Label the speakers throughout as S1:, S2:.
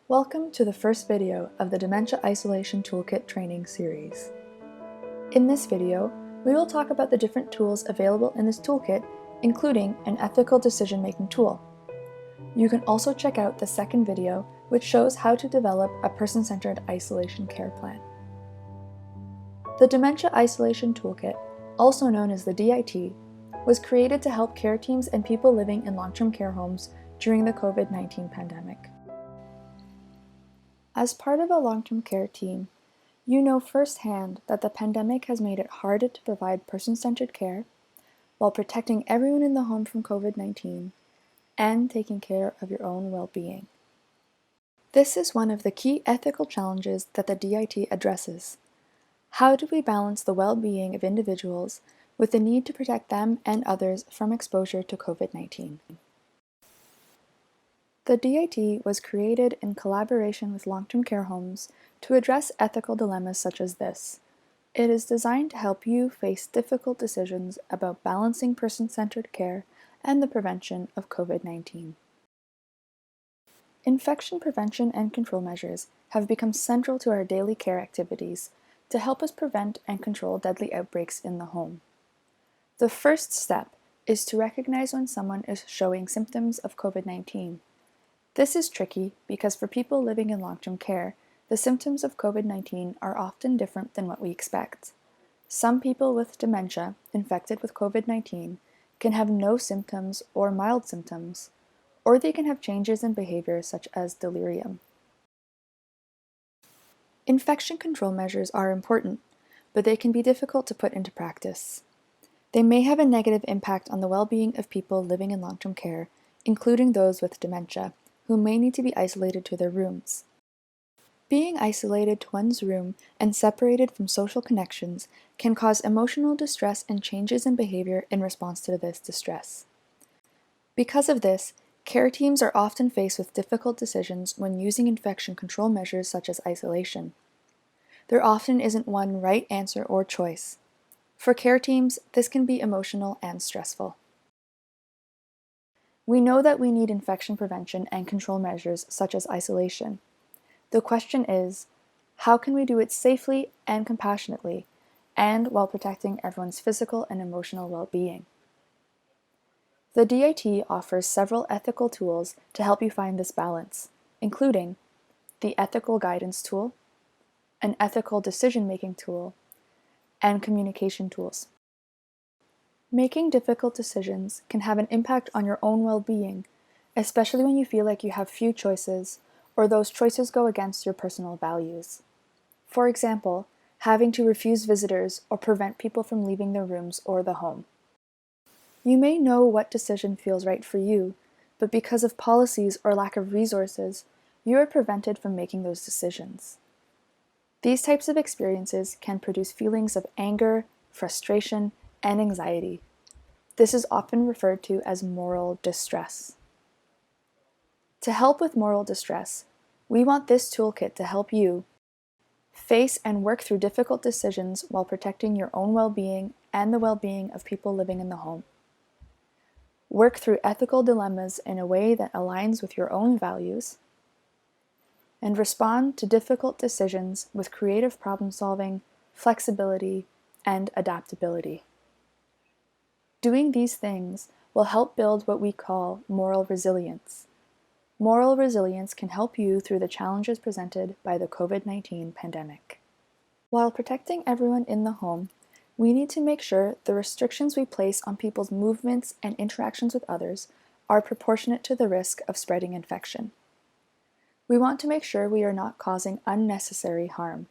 S1: Welcome to the first video of the Dementia Isolation Toolkit training series. In this video, we will talk about the different tools available in this toolkit, including an ethical decision-making tool. You can also check out the second video, which shows how to develop a person-centered isolation care plan. The Dementia Isolation Toolkit, also known as the DIT, was created to help care teams and people living in long-term care homes during the COVID-19 pandemic. As part of a long-term care team, you know firsthand that the pandemic has made it harder to provide person-centered care while protecting everyone in the home from COVID-19 and taking care of your own well-being. This is one of the key ethical challenges that the DIT addresses. How do we balance the well-being of individuals with the need to protect them and others from exposure to COVID-19? The DIT was created in collaboration with long-term care homes to address ethical dilemmas such as this. It is designed to help you face difficult decisions about balancing person-centered care and the prevention of COVID-19. Infection prevention and control measures have become central to our daily care activities to help us prevent and control deadly outbreaks in the home. The first step is to recognize when someone is showing symptoms of COVID-19. This is tricky because for people living in long-term care, the symptoms of COVID-19 are often different than what we expect. Some people with dementia infected with COVID-19 can have no symptoms or mild symptoms, or they can have changes in behavior such as delirium. Infection control measures are important, but they can be difficult to put into practice. They may have a negative impact on the well-being of people living in long-term care, including those with dementia, who may need to be isolated to their rooms. Being isolated to one's room and separated from social connections can cause emotional distress and changes in behavior in response to this distress. Because of this, care teams are often faced with difficult decisions when using infection control measures such as isolation. There often isn't one right answer or choice. For care teams, this can be emotional and stressful. We know that we need infection prevention and control measures such as isolation. The question is, how can we do it safely and compassionately, and while protecting everyone's physical and emotional well-being? The DIT offers several ethical tools to help you find this balance, including the Ethical Guidance Tool, an Ethical Decision-Making Tool, and communication tools. Making difficult decisions can have an impact on your own well-being, especially when you feel like you have few choices or those choices go against your personal values. For example, having to refuse visitors or prevent people from leaving their rooms or the home. You may know what decision feels right for you, but because of policies or lack of resources, you are prevented from making those decisions. These types of experiences can produce feelings of anger, frustration, and anxiety. This is often referred to as moral distress. To help with moral distress, we want this toolkit to help you face and work through difficult decisions while protecting your own well-being and the well-being of people living in the home. Work through ethical dilemmas in a way that aligns with your own values, and respond to difficult decisions with creative problem-solving, flexibility, and adaptability. Doing these things will help build what we call moral resilience. Moral resilience can help you through the challenges presented by the COVID-19 pandemic. While protecting everyone in the home, we need to make sure the restrictions we place on people's movements and interactions with others are proportionate to the risk of spreading infection. We want to make sure we are not causing unnecessary harm.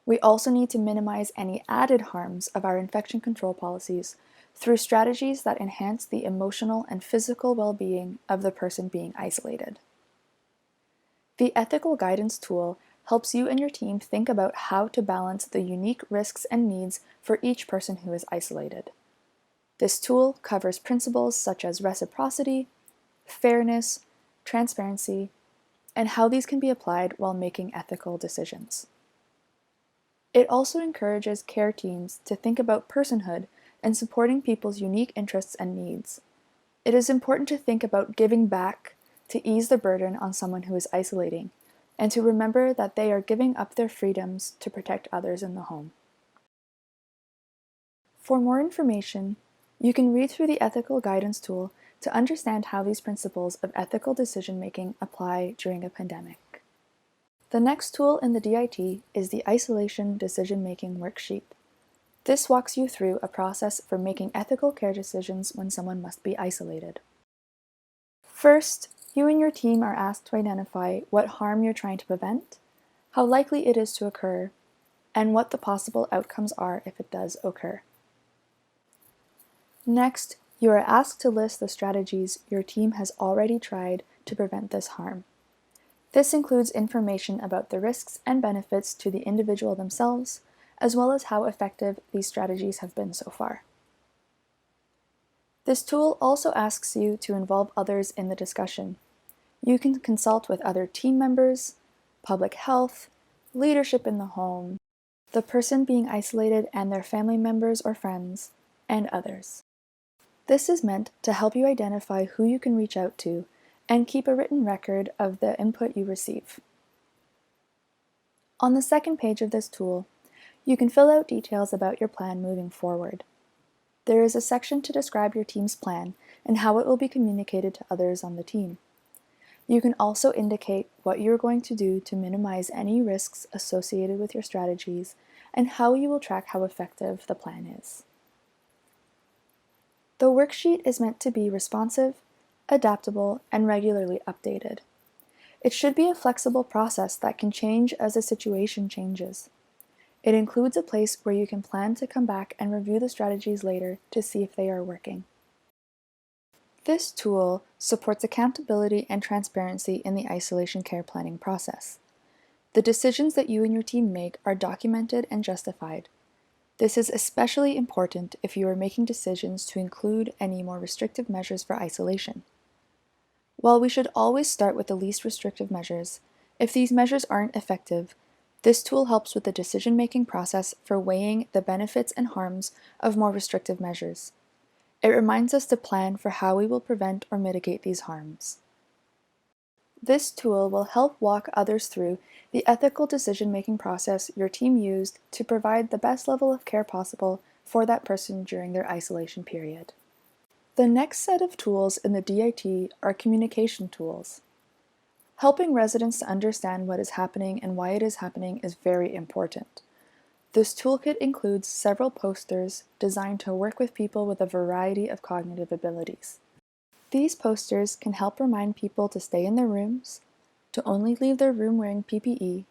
S1: We also need to minimize any added harms of our infection control policies through strategies that enhance the emotional and physical well-being of the person being isolated. The Ethical Guidance Tool helps you and your team think about how to balance the unique risks and needs for each person who is isolated. This tool covers principles such as reciprocity, fairness, transparency, and how these can be applied while making ethical decisions. It also encourages care teams to think about personhood and supporting people's unique interests and needs. It is important to think about giving back to ease the burden on someone who is isolating, and to remember that they are giving up their freedoms to protect others in the home. For more information, you can read through the Ethical Guidance tool to understand how these principles of ethical decision-making apply during a pandemic. The next tool in the DIT is the Isolation Decision-Making Worksheet. This walks you through a process for making ethical care decisions when someone must be isolated. First, you and your team are asked to identify what harm you're trying to prevent, how likely it is to occur, and what the possible outcomes are if it does occur. Next, you are asked to list the strategies your team has already tried to prevent this harm. This includes information about the risks and benefits to the individual themselves, as well as how effective these strategies have been so far. This tool also asks you to involve others in the discussion. You can consult with other team members, public health, leadership in the home, the person being isolated and their family members or friends, and others. This is meant to help you identify who you can reach out to and keep a written record of the input you receive. On the second page of this tool, you can fill out details about your plan moving forward. There is a section to describe your team's plan and how it will be communicated to others on the team. You can also indicate what you are going to do to minimize any risks associated with your strategies and how you will track how effective the plan is. The worksheet is meant to be responsive, adaptable, and regularly updated. It should be a flexible process that can change as the situation changes. It includes a place where you can plan to come back and review the strategies later to see if they are working. This tool supports accountability and transparency in the isolation care planning process. The decisions that you and your team make are documented and justified. This is especially important if you are making decisions to include any more restrictive measures for isolation. While we should always start with the least restrictive measures, if these measures aren't effective, this tool helps with the decision-making process for weighing the benefits and harms of more restrictive measures. It reminds us to plan for how we will prevent or mitigate these harms. This tool will help walk others through the ethical decision-making process your team used to provide the best level of care possible for that person during their isolation period. The next set of tools in the DIT are communication tools. Helping residents to understand what is happening and why it is happening is very important. This toolkit includes several posters designed to work with people with a variety of cognitive abilities. These posters can help remind people to stay in their rooms, to only leave their room wearing PPE,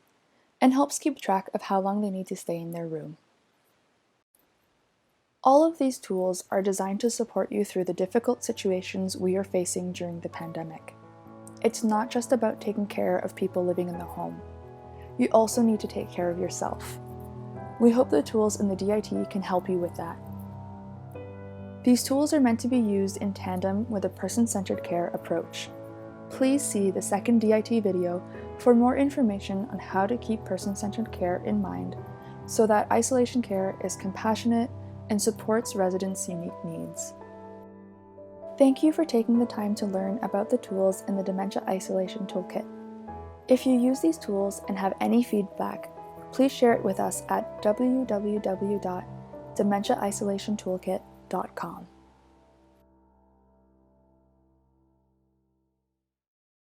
S1: and helps keep track of how long they need to stay in their room. All of these tools are designed to support you through the difficult situations we are facing during the pandemic. It's not just about taking care of people living in the home. You also need to take care of yourself. We hope the tools in the DIT can help you with that. These tools are meant to be used in tandem with a person-centered care approach. Please see the second DIT video for more information on how to keep person-centered care in mind so that isolation care is compassionate and supports residents' unique needs. Thank you for taking the time to learn about the tools in the Dementia Isolation Toolkit. If you use these tools and have any feedback, please share it with us at www.dementiaisolationtoolkit.com.